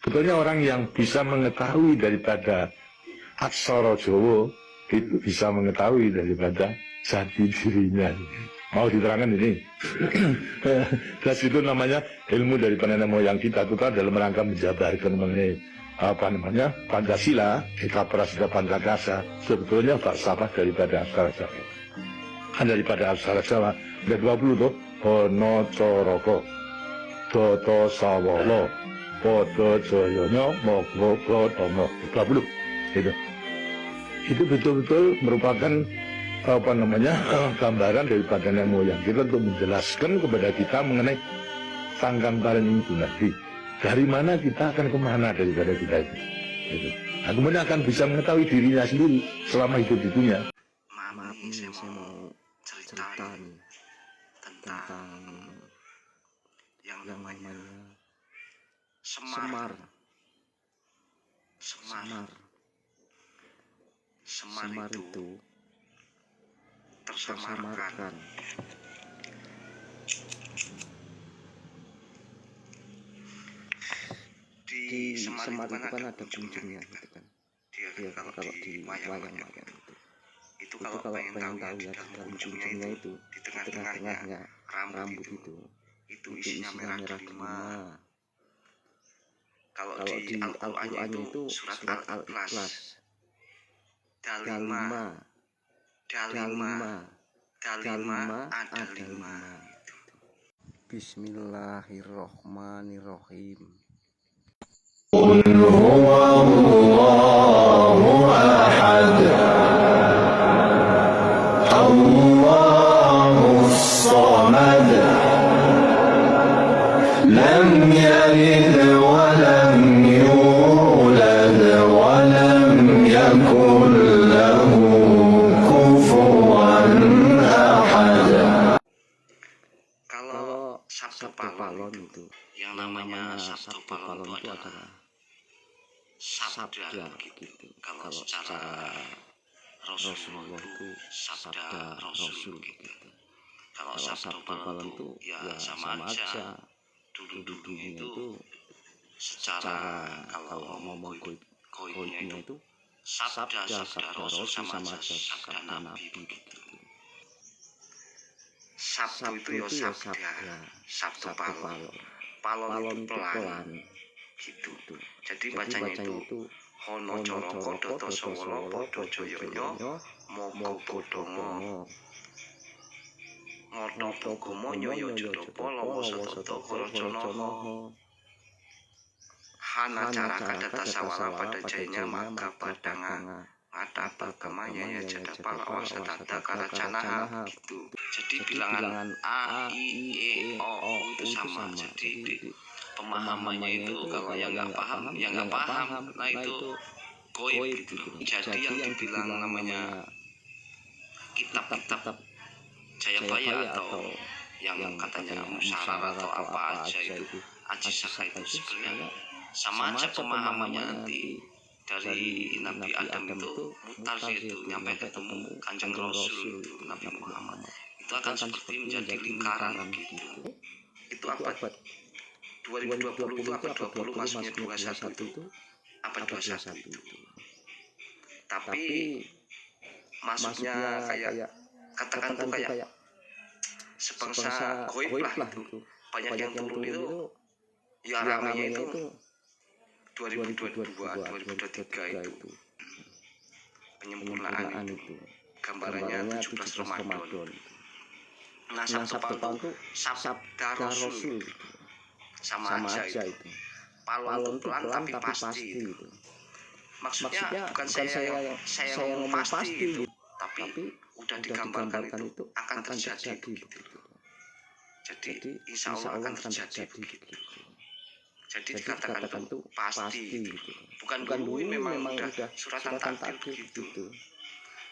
Sebetulnya orang yang bisa mengetahui daripada aksara Jawa itu bisa mengetahui daripada jati dirinya. Mau diterangkan ini? Dan itu namanya ilmu dari nenek moyang kita itu kan dalam rangka menjabarkan mengenai Pancasila, Eka Prasida Pancadasa, sebetulnya falsafah daripada aksara Jawa. Kan daripada aksara Jawa ada 20 tuh, Hono Coroko, Toto Sawolo, Podo Joyono, Moglo Gotomo, 20 gitu. Itu betul-betul merupakan gambaran daripada nenek moyang kita untuk menjelaskan kepada kita mengenai tanggang paling itu nanti dari mana kita akan kemana daripada kita itu gitu. Nah, kemudian akan bisa mengetahui dirinya sendiri selama hidup di dunia. Maaf nih, saya mau cerita nih tentang yang namanya Semar itu tersamarkan. Di Semar itu kan ada kunjungnya gitu kan. Dia kalau di wayang-wayang itu kalau pengen tahu ya di dalam kunjungnya itu di tengah-tengahnya rambut itu isinya merah delima. Kalau di Al-Qur'annya itu surat Al-Ikhlas. Dalima ada 5. Bismillahirrohmanirrohim. Qul huwallahu ahad, Allahus samad, lam yalid wa lam yulad wa lam yakul lahu kufuwan ahad. Kalau Sabtu Palon itu yang namanya Sabtu Palon itu adalah sabda gitu. Kalau secara Rasulullah itu sabda Rasul gitu. Kalau Sabtu Palon itu ya sama aja. Dulu-dulunya itu secara kalau ngomong goibnya itu sabda Rasul sama aja sabda Nabi gitu. Sabtu itu ya sabda, Sabtu Palon itu pelan gitu. Jadi bacanya itu Hono Coroko Doto Sowolo Podo Joyonyo Mogo Bodomo Ngoto Togomo Nyoyo Jodopo Lowo Sototo Korojonoho Hana Caraka Data Sawala pada jayanya Maka Padanga Ngata Bagamanya ya Jada Palawa Satata Karacanaha gitu. Jadi bilangan A, I, E, O itu sama. Jadi pemahamannya itu kalau yang nggak paham, ya nggak paham. Nah itu goib gitu. Jadi yang dibilang namanya kitab-kitab Jayabaya atau yang katanya Musyarar atau apa aja itu Ajisaka itu sebenarnya sama aja pemahamannya nanti dari Nabi Adam itu mutar itu nyampe ketemu Kanjeng Rasul itu Nabi Muhammad itu akan seperti menjadi lingkaran gitu. Itu abad 2020 itu abad 20 masuknya 21 itu abad 21 itu. Tapi masuknya kayak katakan tuh kayak sebangsa goib lah itu. Banyak yang turun itu ya ramainya itu 2022 2023 itu penyempurnaan itu gambarannya 17 Ramadan. Nah Sabtu Palon itu sabda Rasul gitu. Sama aja itu. Palon itu pelan tapi pasti itu. Maksudnya bukan saya ngomong pasti gitu, tapi udah digambarkan itu akan terjadi begitu. Jadi insya Allah akan terjadi begitu. Jadi dikatakan itu pasti gitu. Bukan dulu memang udah suratan takdir begitu.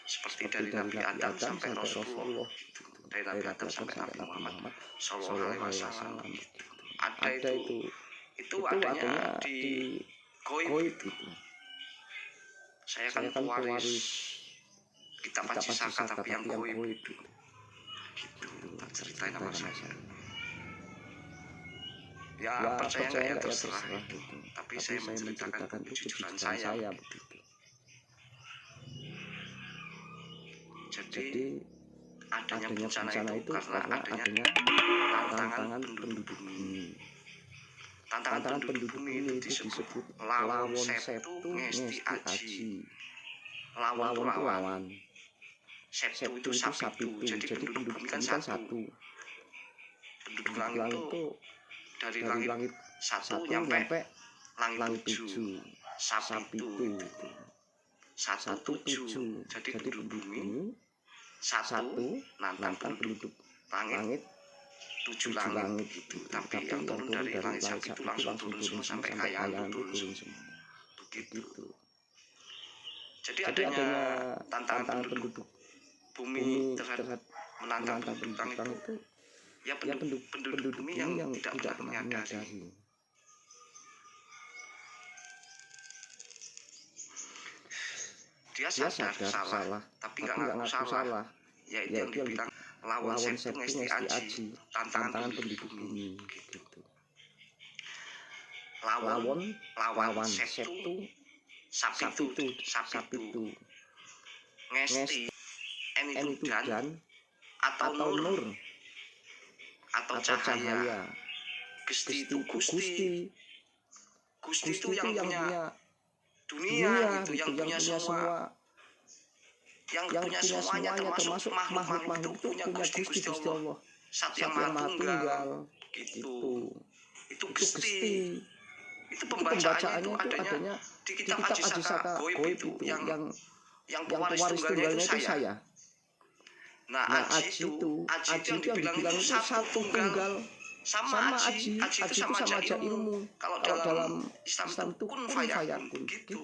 Seperti dari Nabi Adam sampai Rasulullah gitu. Dari Nabi Adam sampai Nabi Muhammad Sallallahu Alaihi Wasallam gitu. Ada itu adanya di goib gitu. Saya kan pewaris kitab Ajisaka tapi yang goib gitu. Gitu, tak ceritain sama saya. Ya percaya nggak ya terserah itu. Tapi saya menceritakan kejujuran saya begitu. Jadi adanya bencana itu karena adanya tantangan penduduk bumi. Tantangan penduduk bumi itu disebut lawon septu ngesti aji. Lawon itu lawan. Septu itu sapitu. Jadi penduduk bumi kan satu. Penduduk langit itu dari langit satu nyampe langit tujuh. Sapitu. Satu tujuh. Jadi penduduk bumi satu nantang penduduk langit tujuh langit gitu. Tapi yang turun dari langit satu itu langsung turun semua sampai kayak turun semua begitu. Jadi adanya tantangan penduduk bumi terhadap menantang penduduk langit itu ya penduduk bumi yang tidak pernah menyadari. Dia sadar salah, tapi nggak ngaku salah. Ya itu yang dibilang lawan septu ngesti aji, tantangan penduduk bumi gitu. Lawan septu sapitu ngesti itu dan atau nur atau cahaya. Gusti itu Gusti itu yang punya dunia gitu, yang punya semua, yang punya semuanya termasuk makhluk itu punya Gusti Allah, satu yang maha tunggal gitu. Itu Gusti. Itu pembacaannya itu adanya di kitab Aji Saka Goib itu yang pewaris tunggalnya itu saya. Nah Aji itu yang dibilang itu satu tunggal sama Aji itu sama aja ilmu. Kalau dalam Islam itu kun fayakun gitu.